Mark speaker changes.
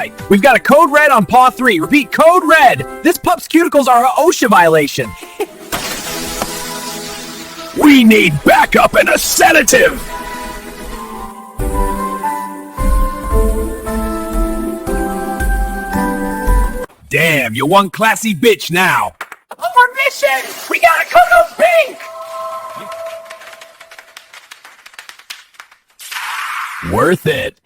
Speaker 1: right. We've got a code red on paw 3. Repeat, code red. This pup's cuticles are an OSHA violation.
Speaker 2: We need backup and a sedative! Damn, you're one classy bitch now.
Speaker 1: Upward mission! We gotta cook 'em pink!
Speaker 2: Worth it.